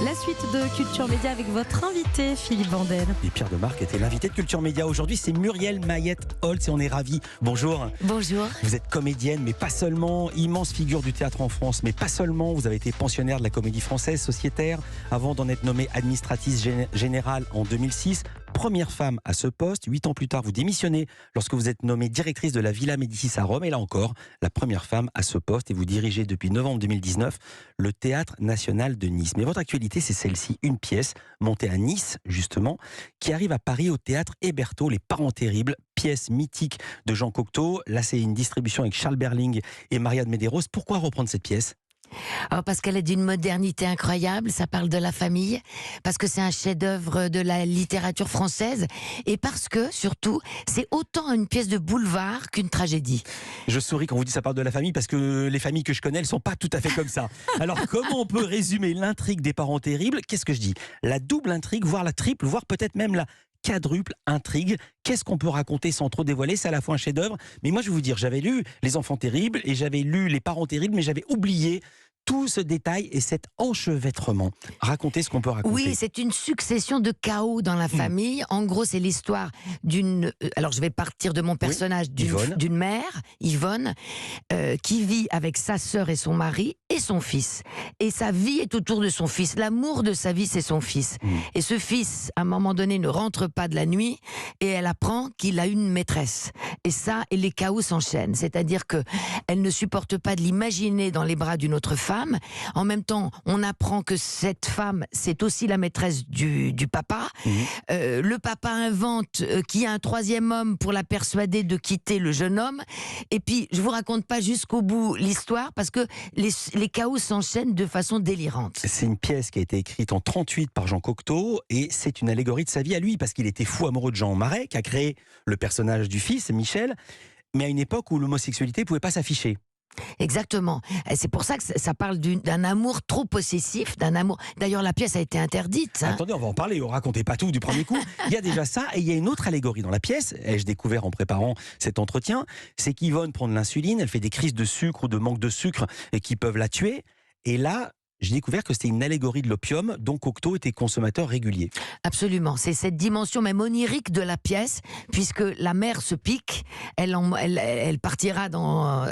La suite de Culture Média avec votre invité Philippe Vandel. Et Pierre Demarque était l'invité de Culture Média. Aujourd'hui, c'est Muriel Mayette-Holtz et on est ravis. Bonjour. Bonjour. Vous êtes comédienne, mais pas seulement. Immense figure du théâtre en France, mais pas seulement. Vous avez été pensionnaire de la Comédie Française, sociétaire, avant d'en être nommée administratrice générale en 2006. Première femme à ce poste. 8 ans plus tard, vous démissionnez lorsque vous êtes nommée directrice de la Villa Médicis à Rome. Et là encore, la première femme à ce poste. Et vous dirigez depuis novembre 2019 le Théâtre National de Nice. Mais votre actualité, c'est celle-ci. Une pièce montée à Nice, justement, qui arrive à Paris au Théâtre Hébertot, Les Parents Terribles. Pièce mythique de Jean Cocteau. Là, c'est une distribution avec Charles Berling et Maria de Medeiros. Pourquoi reprendre cette pièce ? Alors parce qu'elle est d'une modernité incroyable, ça parle de la famille, parce que c'est un chef-d'œuvre de la littérature française, et parce que, surtout, c'est autant une pièce de boulevard qu'une tragédie. Je souris quand vous dites ça parle de la famille, parce que les familles que je connais, elles sont pas tout à fait comme ça. Alors, comment on peut résumer l'intrigue des Parents Terribles ? Qu'est-ce que je dis ? La double intrigue, voire la triple, voire peut-être même la quadruple intrigue. Qu'est-ce qu'on peut raconter sans trop dévoiler ? C'est à la fois un chef-d'œuvre. Mais moi, je vais vous dire, j'avais lu Les Enfants Terribles et j'avais lu Les Parents Terribles, mais j'avais oublié tout ce détail et cet enchevêtrement. Racontez ce qu'on peut raconter. Oui, c'est une succession de chaos dans la famille. En gros, c'est l'histoire d'une... alors, je vais partir de mon personnage, d'une mère, Yvonne, qui vit avec sa sœur et son mari et son fils. Et sa vie est autour de son fils. L'amour de sa vie, c'est son fils. Et ce fils, à un moment donné, ne rentre pas de la nuit et elle apprend qu'il a une maîtresse. Et ça, et les chaos s'enchaînent. C'est-à-dire qu'elle ne supporte pas de l'imaginer dans les bras d'une autre femme. En même temps, on apprend que cette femme, c'est aussi la maîtresse du papa. Le papa invente qu'il y a un troisième homme pour la persuader de quitter le jeune homme. Et puis, je vous raconte pas jusqu'au bout l'histoire parce que les chaos s'enchaînent de façon délirante. C'est une pièce qui a été écrite en 1938 par Jean Cocteau et c'est une allégorie de sa vie à lui parce qu'il était fou amoureux de Jean Marais qui a créé le personnage du fils, Michel, mais à une époque où l'homosexualité ne pouvait pas s'afficher. Exactement. Et c'est pour ça que ça parle d'un amour trop possessif, d'un amour... D'ailleurs, la pièce a été interdite. Attendez, on va en parler, on racontez pas tout du premier coup. Il y a déjà ça, et il y a une autre allégorie dans la pièce, ai-je découvert en préparant cet entretien, c'est qu'Yvonne prend de l'insuline, elle fait des crises de sucre ou de manque de sucre et qui peuvent la tuer, et là... j'ai découvert que c'était une allégorie de l'opium dont Cocteau était consommateur régulier. Absolument, c'est cette dimension même onirique de la pièce, puisque la mère se pique, elle partira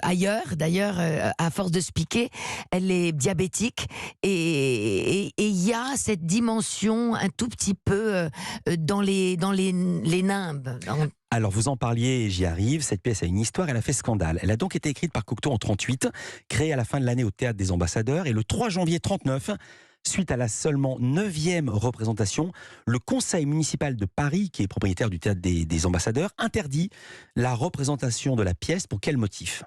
ailleurs, d'ailleurs, à force de se piquer, elle est diabétique, et il y a cette dimension un tout petit peu dans les nimbes. Alors vous en parliez, j'y arrive, cette pièce a une histoire, elle a fait scandale. Elle a donc été écrite par Cocteau en 1938, créée à la fin de l'année au Théâtre des Ambassadeurs, et le 3 janvier 1939, suite à la seulement 9e représentation, le Conseil municipal de Paris, qui est propriétaire du Théâtre des Ambassadeurs, interdit la représentation de la pièce. Pour quel motif ?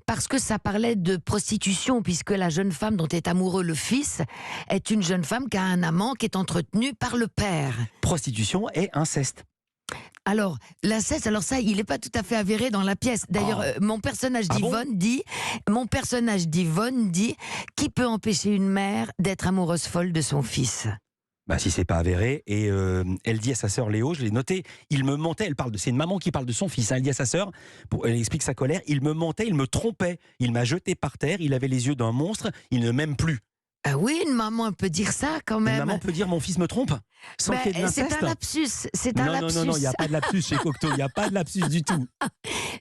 Parce que ça parlait de prostitution, puisque la jeune femme dont est amoureux le fils est une jeune femme qui a un amant qui est entretenu par le père. Prostitution et inceste. Alors, l'inceste, ça, il n'est pas tout à fait avéré dans la pièce. D'ailleurs, mon personnage d'Yvonne dit, qui peut empêcher une mère d'être amoureuse folle de son fils ? Bah si c'est pas avéré, et elle dit à sa sœur Léo, je l'ai noté, il me mentait, c'est une maman qui parle de son fils, elle dit à sa sœur, elle explique sa colère, il me mentait, il me trompait, il m'a jeté par terre, il avait les yeux d'un monstre, il ne m'aime plus. Ah oui, une maman peut dire ça quand même. Une maman peut dire mon fils me trompe sans qu'il y ait de l'inceste. C'est un lapsus, Non, il n'y a pas de lapsus chez Cocteau, il n'y a pas de lapsus du tout.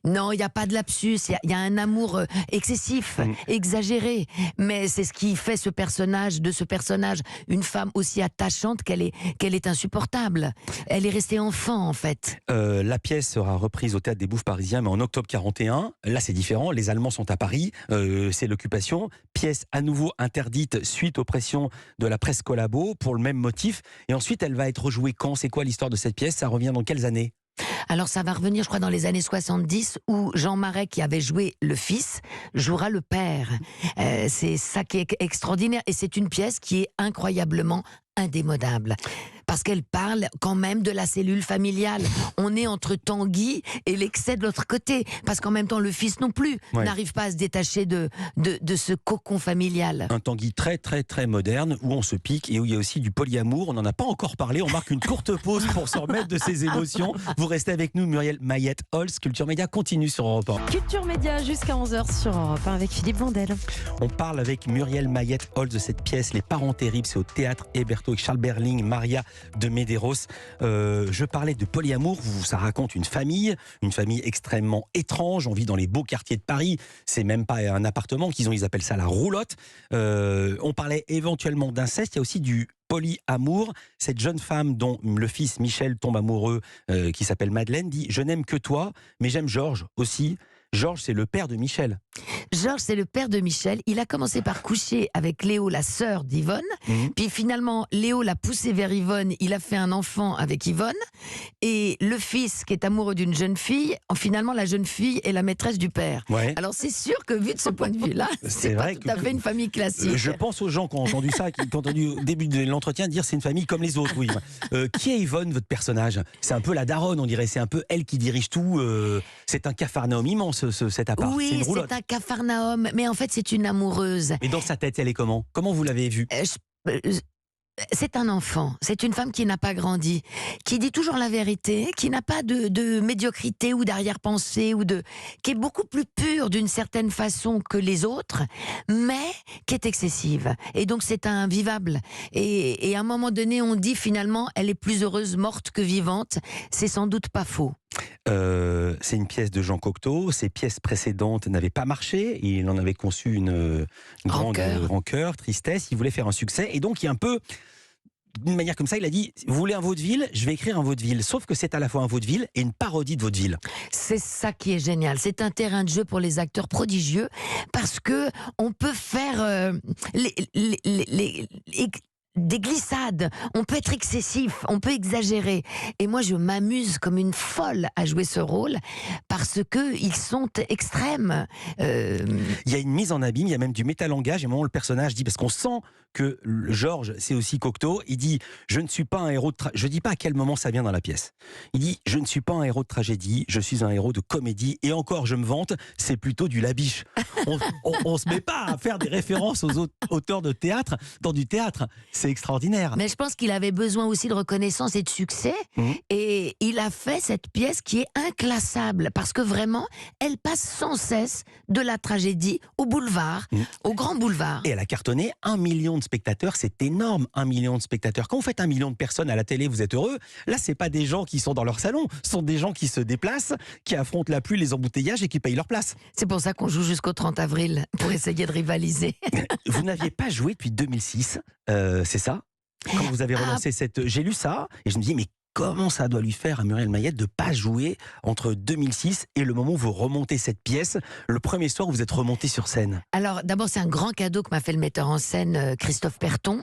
Non, il n'y a pas de lapsus, il y a un amour excessif, exagéré. Mais c'est ce qui fait de ce personnage, une femme aussi attachante qu'elle est insupportable. Elle est restée enfant en fait. La pièce sera reprise au Théâtre des Bouffes parisiens, mais en octobre 1941. Là c'est différent, les Allemands sont à Paris, c'est l'occupation. Pièce à nouveau interdite suite aux pressions de la presse collabo pour le même motif. Et ensuite, elle va être rejouée quand ? C'est quoi l'histoire de cette pièce ? Ça revient dans quelles années ? Alors ça va revenir, je crois, dans les années 70, où Jean Marais, qui avait joué le fils, jouera le père. C'est ça qui est extraordinaire. Et c'est une pièce qui est incroyablement indémodable. parce qu'elle parle quand même de la cellule familiale. On est entre Tanguy et l'excès de l'autre côté, parce qu'en même temps le fils non plus n'arrive pas à se détacher de ce cocon familial. Un Tanguy très très très moderne où on se pique et où il y a aussi du polyamour. On n'en a pas encore parlé. On marque une courte pause pour se remettre de ses émotions. Vous restez avec nous, Muriel Mayette-Holtz. Culture Média continue sur Europe 1. Culture Média jusqu'à 11h sur Europe 1 avec Philippe Vandel. On parle avec Muriel Mayette-Holtz de cette pièce Les Parents Terribles. C'est au Théâtre Hébertot avec Charles Berling, Maria de Medeiros. Je parlais de polyamour. Ça raconte une famille extrêmement étrange. On vit dans les beaux quartiers de Paris. C'est même pas un appartement qu'ils ont. Ils appellent ça la roulotte. On parlait éventuellement d'inceste. Il y a aussi du polyamour. Cette jeune femme dont le fils Michel tombe amoureux, qui s'appelle Madeleine, dit « Je n'aime que toi, mais j'aime Georges aussi ». Georges, c'est le père de Michel. Georges, c'est le père de Michel. Il a commencé par coucher avec Léo, la sœur d'Yvonne. Puis finalement, Léo l'a poussé vers Yvonne. Il a fait un enfant avec Yvonne. Et le fils, qui est amoureux d'une jeune fille, finalement, la jeune fille est la maîtresse du père. Ouais. Alors c'est sûr que vu de ce point de vue-là, c'est pas tout à fait une famille classique. Je pense aux gens qui ont entendu ça, qui ont entendu au début de l'entretien dire c'est une famille comme les autres. Oui. Qui est Yvonne, votre personnage? C'est un peu la daronne, on dirait. C'est un peu elle qui dirige tout. C'est un capharnaüm immense. Cet appart. Oui, c'est un capharnaüm, mais en fait c'est une amoureuse. Et dans sa tête, elle est comment? Comment vous l'avez vue? C'est un enfant, c'est une femme qui n'a pas grandi, qui dit toujours la vérité, qui n'a pas de médiocrité ou d'arrière-pensée, qui est beaucoup plus pure d'une certaine façon que les autres, mais qui est excessive. Et donc c'est invivable. Et à un moment donné, on dit finalement, elle est plus heureuse morte que vivante. C'est sans doute pas faux. C'est une pièce de Jean Cocteau. Ses pièces précédentes n'avaient pas marché. Il en avait conçu une grande rancœur, tristesse. Il voulait faire un succès. Et donc, il y a un peu, d'une manière comme ça, il a dit « Vous voulez un vaudeville? Je vais écrire un vaudeville. » Sauf que c'est à la fois un vaudeville et une parodie de vaudeville. C'est ça qui est génial. C'est un terrain de jeu pour les acteurs prodigieux parce que on peut faire des glissades, on peut être excessif, on peut exagérer. Et moi, je m'amuse comme une folle à jouer ce rôle parce que ils sont extrêmes. Il y a une mise en abîme, il y a même du métalangage. Et à un moment, le personnage dit, parce qu'on sent que Georges, c'est aussi Cocteau, il dit « Je ne suis pas un héros de tragédie ». Je ne dis pas à quel moment ça vient dans la pièce. Il dit « Je ne suis pas un héros de tragédie, je suis un héros de comédie. Et encore, je me vante, c'est plutôt du labiche. » On ne se met pas à faire des références aux autres auteurs de théâtre dans du théâtre. C'est extraordinaire. Mais je pense qu'il avait besoin aussi de reconnaissance et de succès. Et il a fait cette pièce qui est inclassable parce que vraiment, elle passe sans cesse de la tragédie au boulevard, au grand boulevard. Et elle a cartonné 1 million de spectateurs. C'est énorme, 1 million de spectateurs. Quand vous faites 1 million de personnes à la télé, vous êtes heureux. Là, c'est pas des gens qui sont dans leur salon. Ce sont des gens qui se déplacent, qui affrontent la pluie, les embouteillages et qui payent leur place. C'est pour ça qu'on joue jusqu'au 30 avril, pour essayer de rivaliser. Vous n'aviez pas joué depuis 2006, c'est ça? Quand vous avez relancé cette... J'ai lu ça et je me dis, mais comment ça doit lui faire à Muriel Mayette de ne pas jouer entre 2006 et le moment où vous remontez cette pièce, le premier soir où vous êtes remonté sur scène? Alors, d'abord, c'est un grand cadeau que m'a fait le metteur en scène Christophe Perton,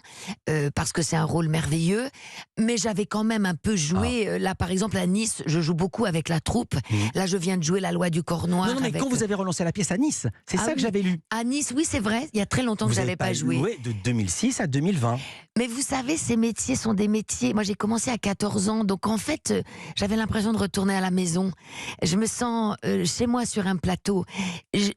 parce que c'est un rôle merveilleux. Mais j'avais quand même un peu joué. Là, par exemple, à Nice, je joue beaucoup avec la troupe. Là, je viens de jouer La Loi du corps noir. Non, mais quand vous avez relancé la pièce à Nice, c'est ça que j'avais lu. À Nice, oui, c'est vrai. Il y a très longtemps que je n'avais pas joué. Vous avez de 2006 à 2020. Mais vous savez, ces métiers sont des métiers... Moi, j'ai commencé à 14 ans, donc en fait, j'avais l'impression de retourner à la maison. Je me sens chez moi sur un plateau.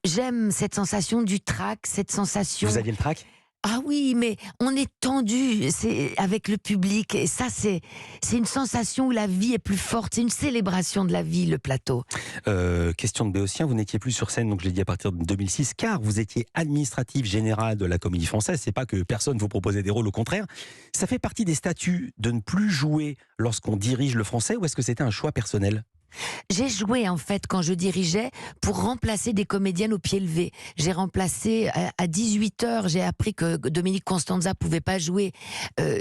J'aime cette sensation du trac, cette sensation... Vous aviez le trac ? Ah oui, mais on est tendu avec le public. Et ça, c'est une sensation où la vie est plus forte. C'est une célébration de la vie, le plateau. Question de Béotien, vous n'étiez plus sur scène, donc je l'ai dit à partir de 2006, car vous étiez administratif général de la Comédie Française. C'est pas que personne vous proposait des rôles, au contraire. Ça fait partie des statuts de ne plus jouer lorsqu'on dirige le français, ou est-ce que c'était un choix personnel ? J'ai joué en fait quand je dirigeais pour remplacer des comédiennes au pied levé. J'ai remplacé à 18h, j'ai appris que Dominique Constanza pouvait pas jouer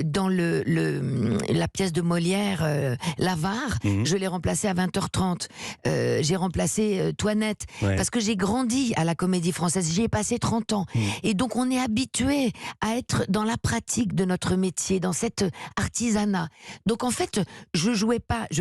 dans la pièce de Molière L'Avare. Je l'ai remplacé à 20h30. J'ai remplacé Toinette parce que j'ai grandi à la Comédie Française. J'y ai passé 30 ans. Et donc on est habitué à être dans la pratique de notre métier, dans cet artisanat. Donc en fait, je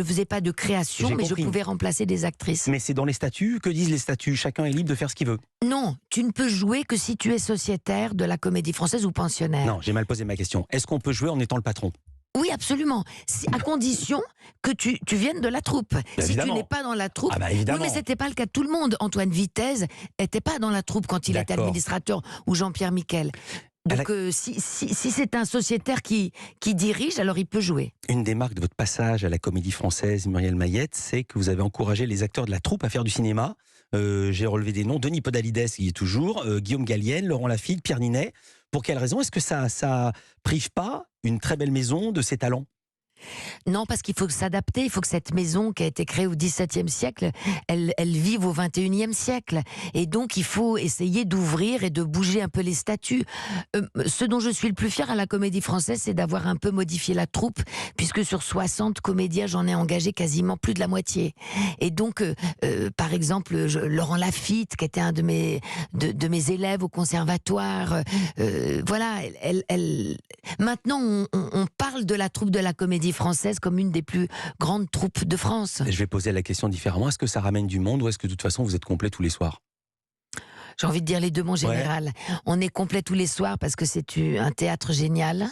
faisais pas de création, mais je pouvais remplacer des actrices. Mais c'est dans les statuts. Que disent les statuts? Chacun est libre de faire ce qu'il veut. Non, tu ne peux jouer que si tu es sociétaire de la Comédie Française ou pensionnaire. Non, j'ai mal posé ma question. Est-ce qu'on peut jouer en étant le patron? Oui, absolument. À condition que tu viennes de la troupe. Si Évidemment. tu n'es pas dans la troupe... Ah bah oui, évidemment. mais c'était pas le cas de tout le monde. Antoine Vitesse n'était pas dans la troupe quand il était D'accord. administrateur, ou Jean-Pierre Miquel. Donc si c'est un sociétaire qui dirige, alors il peut jouer. Une des marques de votre passage à la Comédie Française, Muriel Mayette, c'est que vous avez encouragé les acteurs de la troupe à faire du cinéma. J'ai relevé des noms, Denis Podalides, qui y est toujours, Guillaume Gallienne, Laurent Lafitte, Pierre Ninet. Pour quelle raison? Est-ce que ça prive pas une très belle maison de ses talents? Non, parce qu'il faut s'adapter, il faut que cette maison qui a été créée au XVIIe siècle, elle vive au XXIe siècle. Et donc il faut essayer d'ouvrir et de bouger un peu les statuts. Ce dont je suis le plus fier à la Comédie Française, c'est d'avoir un peu modifié la troupe, puisque sur 60 comédiens, j'en ai engagé quasiment plus de la moitié. Et donc, par exemple, Laurent Lafitte, qui était un de mes élèves au conservatoire, voilà, maintenant on parle de la troupe de la Comédie Française comme une des plus grandes troupes de France. Je vais poser la question différemment. Est-ce que ça ramène du monde ou est-ce que de toute façon vous êtes complet tous les soirs? J'ai envie de dire les deux, mon général. Ouais. On est complet tous les soirs parce que c'est un théâtre génial.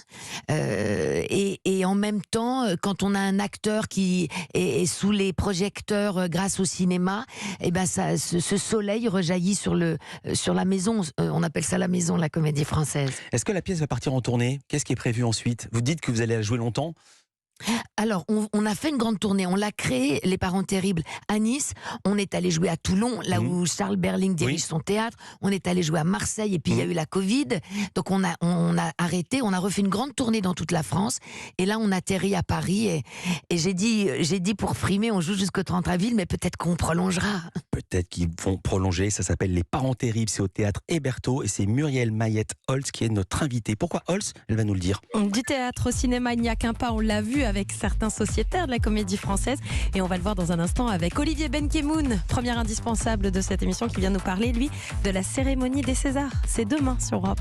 Et en même temps, quand on a un acteur qui est sous les projecteurs grâce au cinéma, et ben ce soleil rejaillit sur la maison. On appelle ça la maison, la Comédie Française. Est-ce que la pièce va partir en tournée? Qu'est-ce qui est prévu ensuite? Vous dites que vous allez la jouer longtemps? Alors, on a fait une grande tournée. On l'a créé, Les Parents Terribles, à Nice. On est allé jouer à Toulon, là où Charles Berling dirige son théâtre. On est allé jouer à Marseille, et puis il y a eu la Covid. Donc on a arrêté. On a refait une grande tournée dans toute la France. Et là, on atterrit à Paris. Et j'ai dit pour frimer, on joue jusqu'au 30 avril, mais peut-être qu'on prolongera. Peut-être qu'ils vont prolonger. Ça s'appelle Les Parents Terribles. C'est au théâtre Hébertot. Et c'est Muriel Mayette-Holtz qui est notre invitée. Pourquoi Holtz? Elle va nous le dire. Du théâtre au cinéma, il n'y a qu'un pas. On l'a vu avec certains sociétaires de la Comédie Française, et on va le voir dans un instant avec Olivier Benkemoun, premier indispensable de cette émission, qui vient nous parler, lui, de la cérémonie des Césars. C'est demain sur Europe.